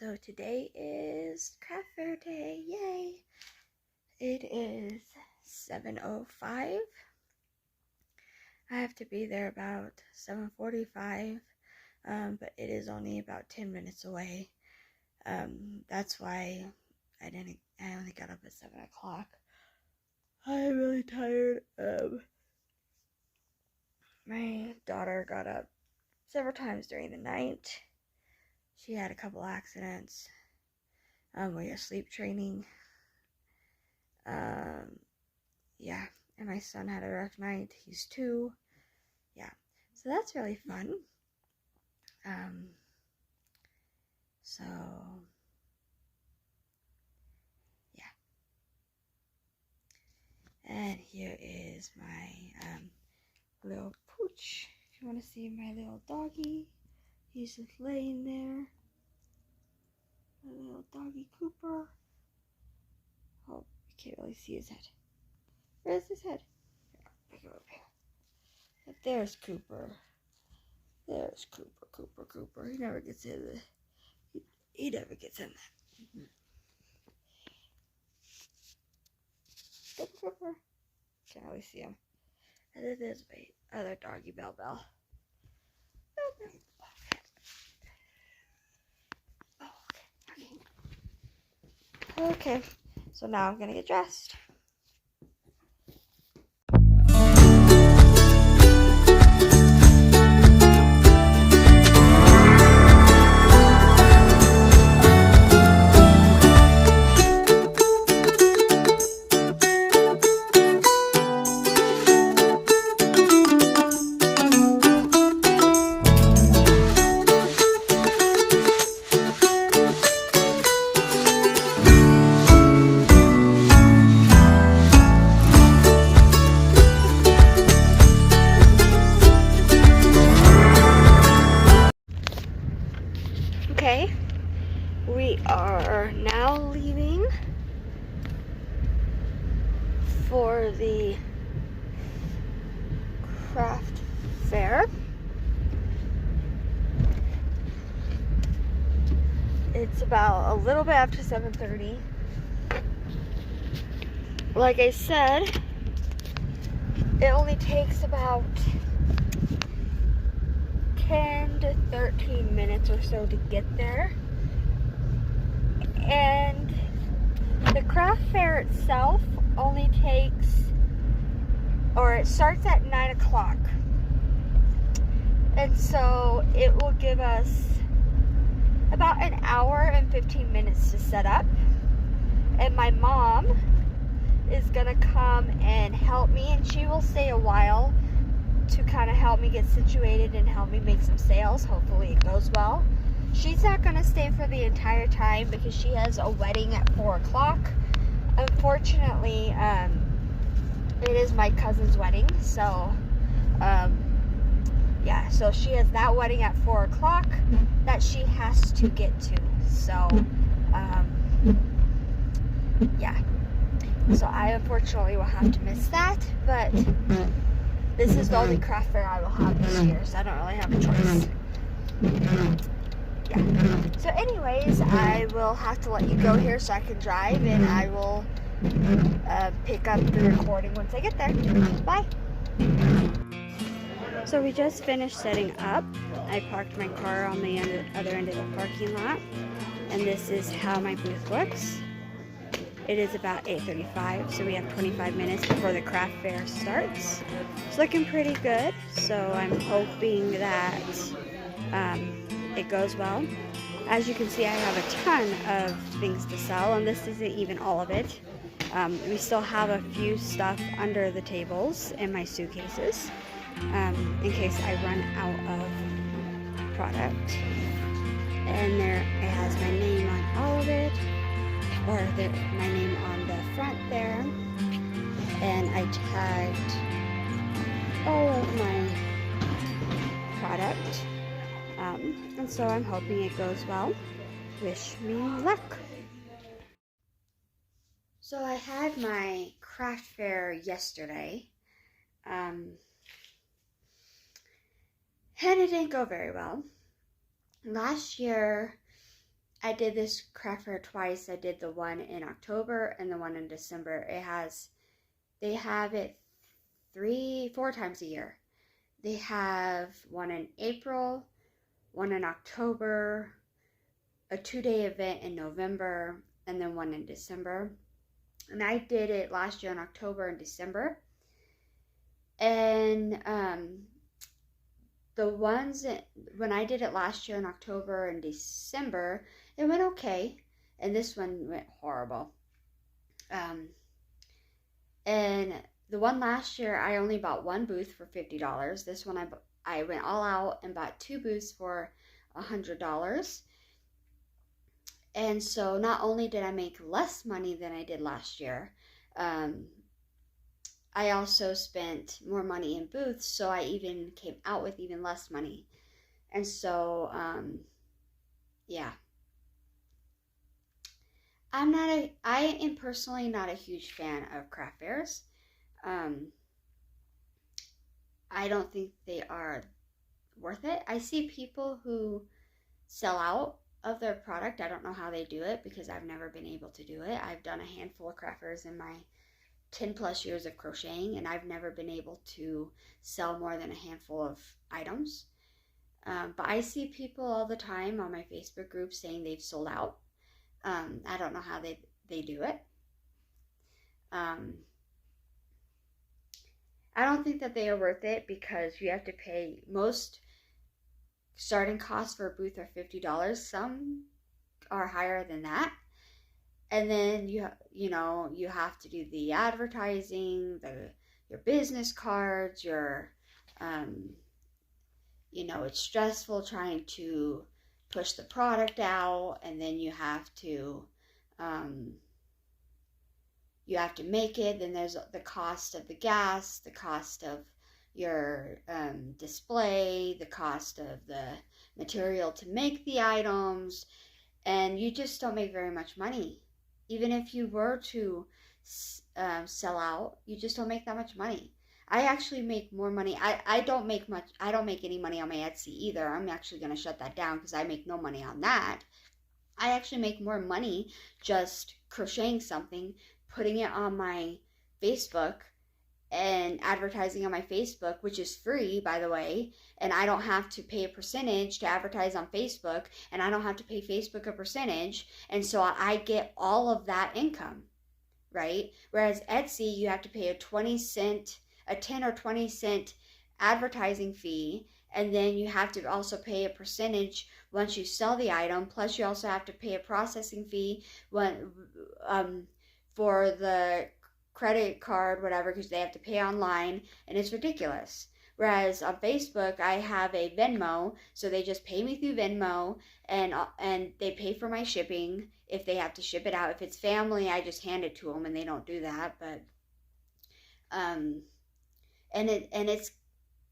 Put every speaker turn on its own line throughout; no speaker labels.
So today is craft fair day, yay! It is 7:05. I have to be there about 7:45, but it is only about 10 minutes away. That's why I only got up at 7 o'clock. I'm really tired. My daughter got up several times during the night. She had a couple accidents. We had sleep training. Yeah, and my son had a rough night. He's 2. Yeah, so that's really fun. So yeah, and here is my little pooch. If you want to see my little doggy, he's just laying there. My little doggy Cooper. Oh, you can't really see his head. Where's his head? Here, go up here. But there's Cooper. There's Cooper. He never gets in the. He never gets in there. Cooper. Can't really see him. And then there's my other doggy, Bell. Okay, so now I'm gonna get dressed. Okay, we are now leaving for the craft fair. It's about a little bit after 7:30. Like I said, it only takes about 10 to 13 minutes or so to get there. And the craft fair itself only takes, or it starts at 9 o'clock. And so it will give us about an hour and 15 minutes to set up. And my mom is gonna come and help me, and she will stay a while to kind of help me get situated and help me make some sales. Hopefully it goes well. She's not gonna stay for the entire time because she has a wedding at 4 o'clock. Unfortunately, it is my cousin's wedding, so yeah, so she has that wedding at 4 o'clock that she has to get to. So yeah, so I unfortunately will have to miss that, but this is the only craft fair I will have this year, so I don't really have a choice. Yeah. So anyways, I will have to let you go here so I can drive, and I will pick up the recording once I get there. Bye. So we just finished setting up. I parked my car on the other end of the parking lot, and this is how my booth looks. It is about 8:35, so we have 25 minutes before the craft fair starts. It's looking pretty good, so I'm hoping that it goes well. As you can see, I have a ton of things to sell, and this isn't even all of it. We still have a few stuff under the tables in my suitcases, in case I run out of product. And it has my name on all of it, or my name on the front there, and I tagged all of my product, and so I'm hoping it goes well. Wish me luck. So I had my craft fair yesterday, and it didn't go very well. Last year I did this craft fair twice. I did the one in October and the one in December. They have it 4 times a year. They have one in April, one in October, a 2-day event in November, and then one in December. And I did it last year in October and December. And the ones when I did it last year in October and December, it went okay, and this one went horrible. And the one last year, I only bought one booth for $50. This one, I went all out and bought 2 booths for $100. And so not only did I make less money than I did last year, I also spent more money in booths, so I even came out with even less money. And so, yeah. I am personally not a huge fan of craft fairs. I don't think they are worth it. I see people who sell out of their product. I don't know how they do it because I've never been able to do it. I've done a handful of craft fairs in my 10 plus years of crocheting, and I've never been able to sell more than a handful of items. But I see people all the time on my Facebook group saying they've sold out. I don't know how they do it. I don't think that they are worth it because you have to pay, most starting costs for a booth are $50. Some are higher than that. And then you have to do the advertising, your business cards, it's stressful trying to push the product out, and then you have to make it. Then there's the cost of the gas, the cost of your display, the cost of the material to make the items, and you just don't make very much money. Even if you were to sell out, you just don't make that much money. I actually make more money. I don't make any money on my Etsy either. I'm actually going to shut that down because I make no money on that. I actually make more money just crocheting something, putting it on my Facebook and advertising on my Facebook, which is free, by the way, and I don't have to pay a percentage to advertise on Facebook, and I don't have to pay Facebook a percentage, and so I get all of that income, right? Whereas Etsy, you have to pay a 10 or 20 cent advertising fee, and then you have to also pay a percentage once you sell the item, plus you also have to pay a processing fee for the credit card, whatever, because they have to pay online, and it's ridiculous. Whereas on Facebook, I have a Venmo, so they just pay me through Venmo, and they pay for my shipping if they have to ship it out. If it's family, I just hand it to them, and they don't do that. But and it's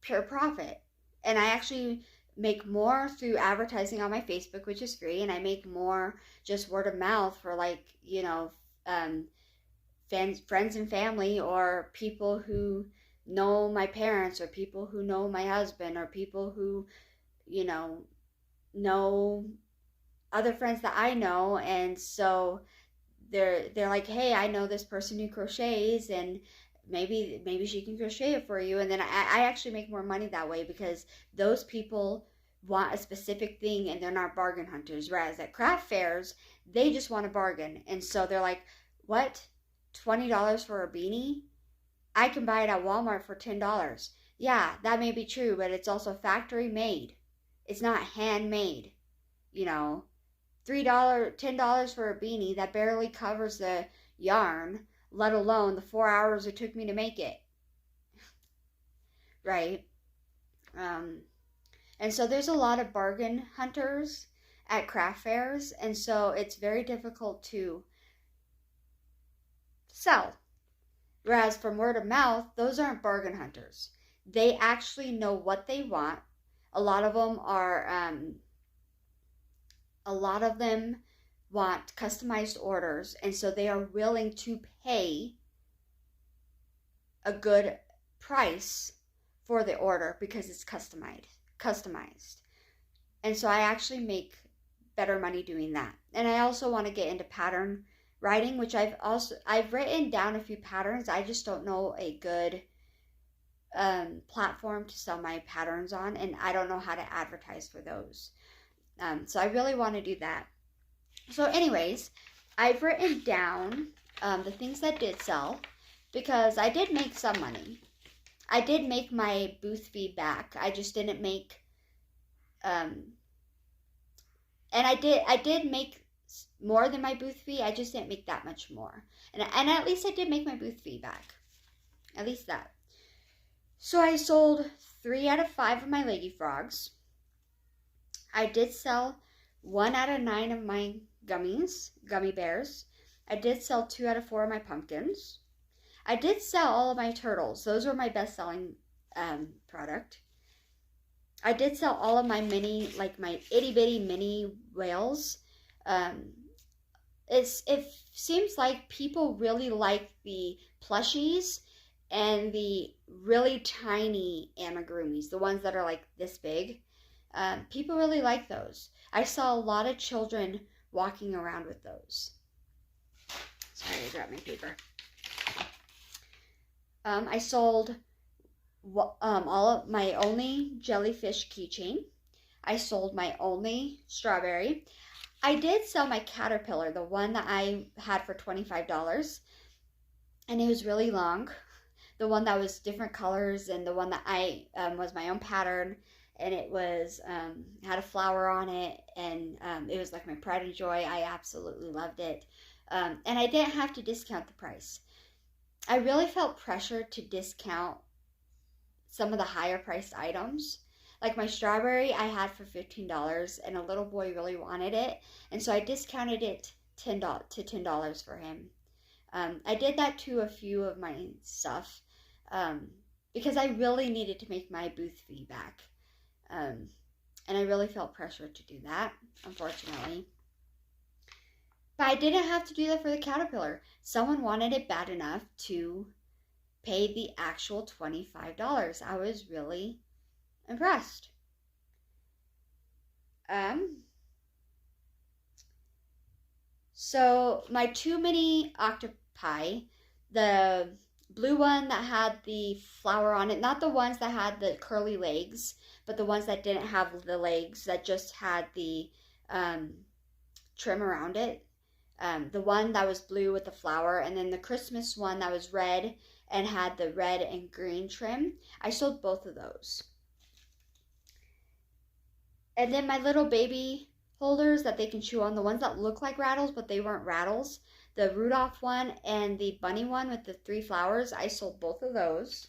pure profit. And I actually make more through advertising on my Facebook, which is free, and I make more just word of mouth for friends and family, or people who know my parents, or people who know my husband, or people who know other friends that I know. And so they're like, hey, I know this person who crochets, and maybe she can crochet it for you. And then I actually make more money that way because those people want a specific thing and they're not bargain hunters. Whereas at craft fairs, they just want a bargain, and so they're like, what, $20 for a beanie? I can buy it at Walmart for $10. Yeah, that may be true, but it's also factory made. It's not handmade. $3, $10 for a beanie that barely covers the yarn, let alone the 4 hours it took me to make it. Right? And so there's a lot of bargain hunters at craft fairs, and so it's very difficult to sell. Whereas from word of mouth, those aren't bargain hunters. They actually know what they want. A lot of them want customized orders, and so they are willing to pay a good price for the order because it's customized. And so I actually make better money doing that. And I also want to get into pattern writing, which I've written down a few patterns. I just don't know a good platform to sell my patterns on, and I don't know how to advertise for those. So I really want to do that. So anyways, I've written down the things that did sell, because I did make some money. I did make my booth fee back. I just didn't make, and I did make more than my booth fee. I just didn't make that much more. And at least I did make my booth fee back. At least that. So I sold 3 out of 5 of my leggy frogs. I did sell 1 out of 9 of my gummy bears. I did sell 2 out of 4 of my pumpkins. I did sell all of my turtles. Those were my best-selling product. I did sell all of my mini, like my itty-bitty mini whales. It seems like people really like the plushies and the really tiny amigurumis, the ones that are like this big. People really like those. I saw a lot of children walking around with those. Sorry, I dropped my paper. I sold all of my only jellyfish keychain. I sold my only strawberry. I did sell my caterpillar, the one that I had for $25, and it was really long. The one that was different colors, and the one that I was my own pattern, and it was had a flower on it, and it was like my pride and joy. I absolutely loved it, and I didn't have to discount the price. I really felt pressure to discount some of the higher priced items. Like my strawberry I had for $15, and a little boy really wanted it, and so I discounted it to $10 for him. I did that to a few of my stuff because I really needed to make my booth fee back, and I really felt pressure to do that, unfortunately. But I didn't have to do that for the caterpillar. Someone wanted it bad enough to pay the actual $25. I was really impressed. So my 2 mini octopi, the blue one that had the flower on it, not the ones that had the curly legs, but the ones that didn't have the legs, that just had the trim around it. The one that was blue with the flower, and then the Christmas one that was red and had the red and green trim. I sold both of those. And then my little baby holders that they can chew on, the ones that look like rattles but they weren't rattles, the Rudolph one and the bunny one with the 3 flowers, I sold both of those.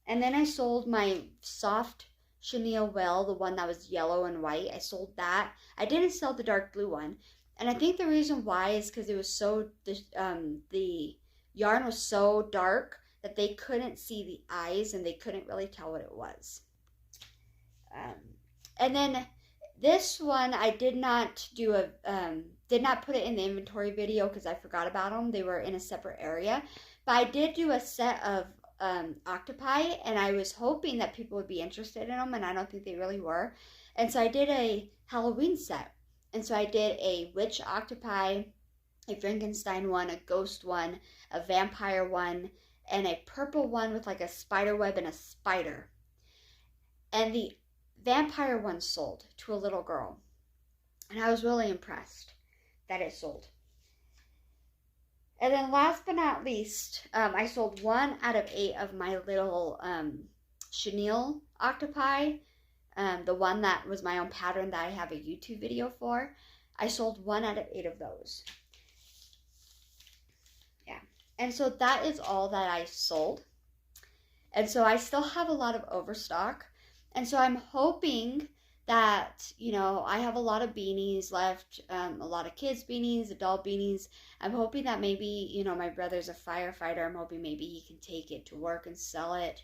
And then I sold my soft chenille whale, the one that was yellow and white. I sold that. I didn't sell the dark blue one. And I think the reason why is because it was so, the yarn was so dark that they couldn't see the eyes and they couldn't really tell what it was. And then this one I did not do did not put it in the inventory video because I forgot about them. They were in a separate area. But I did do a set of octopi, and I was hoping that people would be interested in them, and I don't think they really were. And so I did a Halloween set. And so I did a witch octopi, a Frankenstein one, a ghost one, a vampire one, and a purple one with like a spider web and a spider. And the vampire one sold to a little girl. And I was really impressed that it sold. And then last but not least, I sold 1 out of 8 of my little chenille octopi. The one that was my own pattern that I have a YouTube video for. I sold 1 out of 8 of those. Yeah. And so that is all that I sold. And so I still have a lot of overstock. And so I'm hoping that, you know, I have a lot of beanies left, a lot of kids' beanies, adult beanies. I'm hoping that maybe, you know, my brother's a firefighter. I'm hoping maybe he can take it to work and sell it.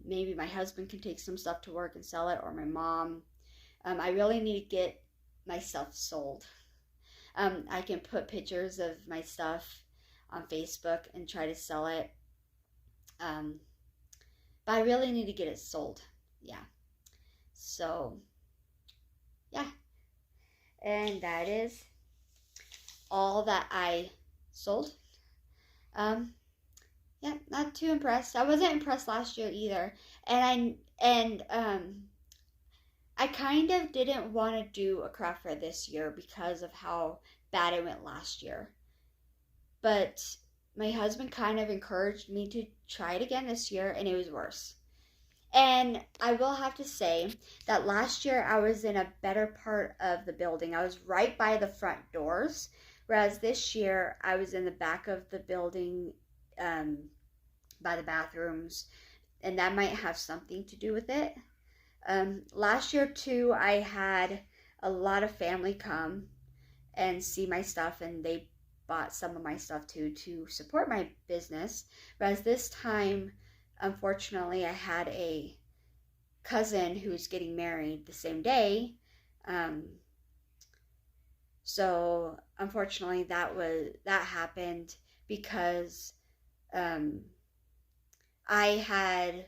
Maybe my husband can take some stuff to work and sell it, or my mom. I really need to get my stuff sold. I can put pictures of my stuff on Facebook and try to sell it. But I really need to get it sold. Yeah. So, yeah. And that is all that I sold. Yeah, not too impressed. I wasn't impressed last year either. I kind of didn't want to do a craft fair this year because of how bad it went last year. But my husband kind of encouraged me to try it again this year, and it was worse. And I will have to say that last year I was in a better part of the building. I was right by the front doors, whereas this year I was in the back of the building, by the bathrooms, and that might have something to do with it. Last year too, I had a lot of family come and see my stuff, and they bought some of my stuff too to support my business. Whereas this time, unfortunately, I had a cousin who's getting married the same day. Um, so unfortunately, that happened because I had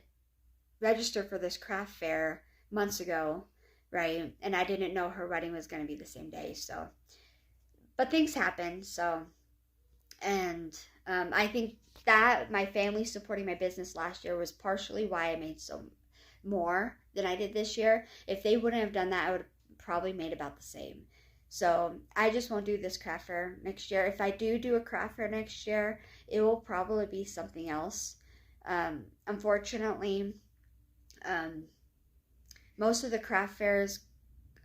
registered for this craft fair months ago, right? And I didn't know her wedding was going to be the same day. So, but things happen. So, and I think that my family supporting my business last year was partially why I made so more than I did this year. If they wouldn't have done that, I would have probably made about the same. So I just won't do this craft fair next year. If I do a craft fair next year, it will probably be something else. Unfortunately, most of the craft fairs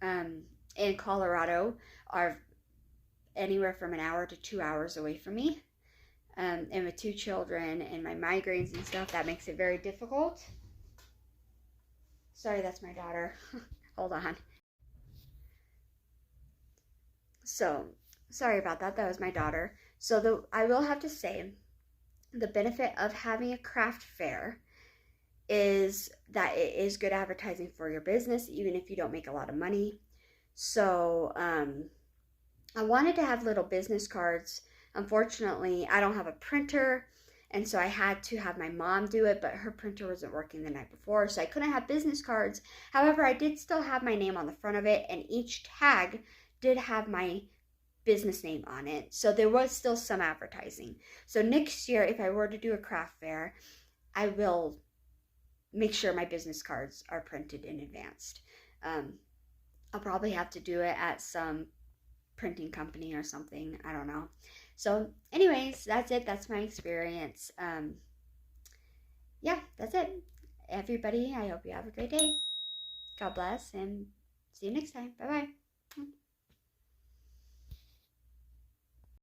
in Colorado are anywhere from an hour to 2 hours away from me. And with 2 children and my migraines and stuff, that makes it very difficult. Sorry, that's my daughter. Hold on. So, sorry about that. That was my daughter. So, I will have to say, the benefit of having a craft fair is that it is good advertising for your business, even if you don't make a lot of money. So, I wanted to have little business cards. Unfortunately, I don't have a printer, and so I had to have my mom do it, but her printer wasn't working the night before, so I couldn't have business cards. However, I did still have my name on the front of it, and each tag did have my business name on it, so there was still some advertising. So next year, if I were to do a craft fair, I will make sure my business cards are printed in advance. I'll probably have to do it at some printing company or something. I don't know. So anyways, that's it. That's my experience. Yeah, that's it. Everybody, I hope you have a great day. God bless, and see you next time. Bye-bye.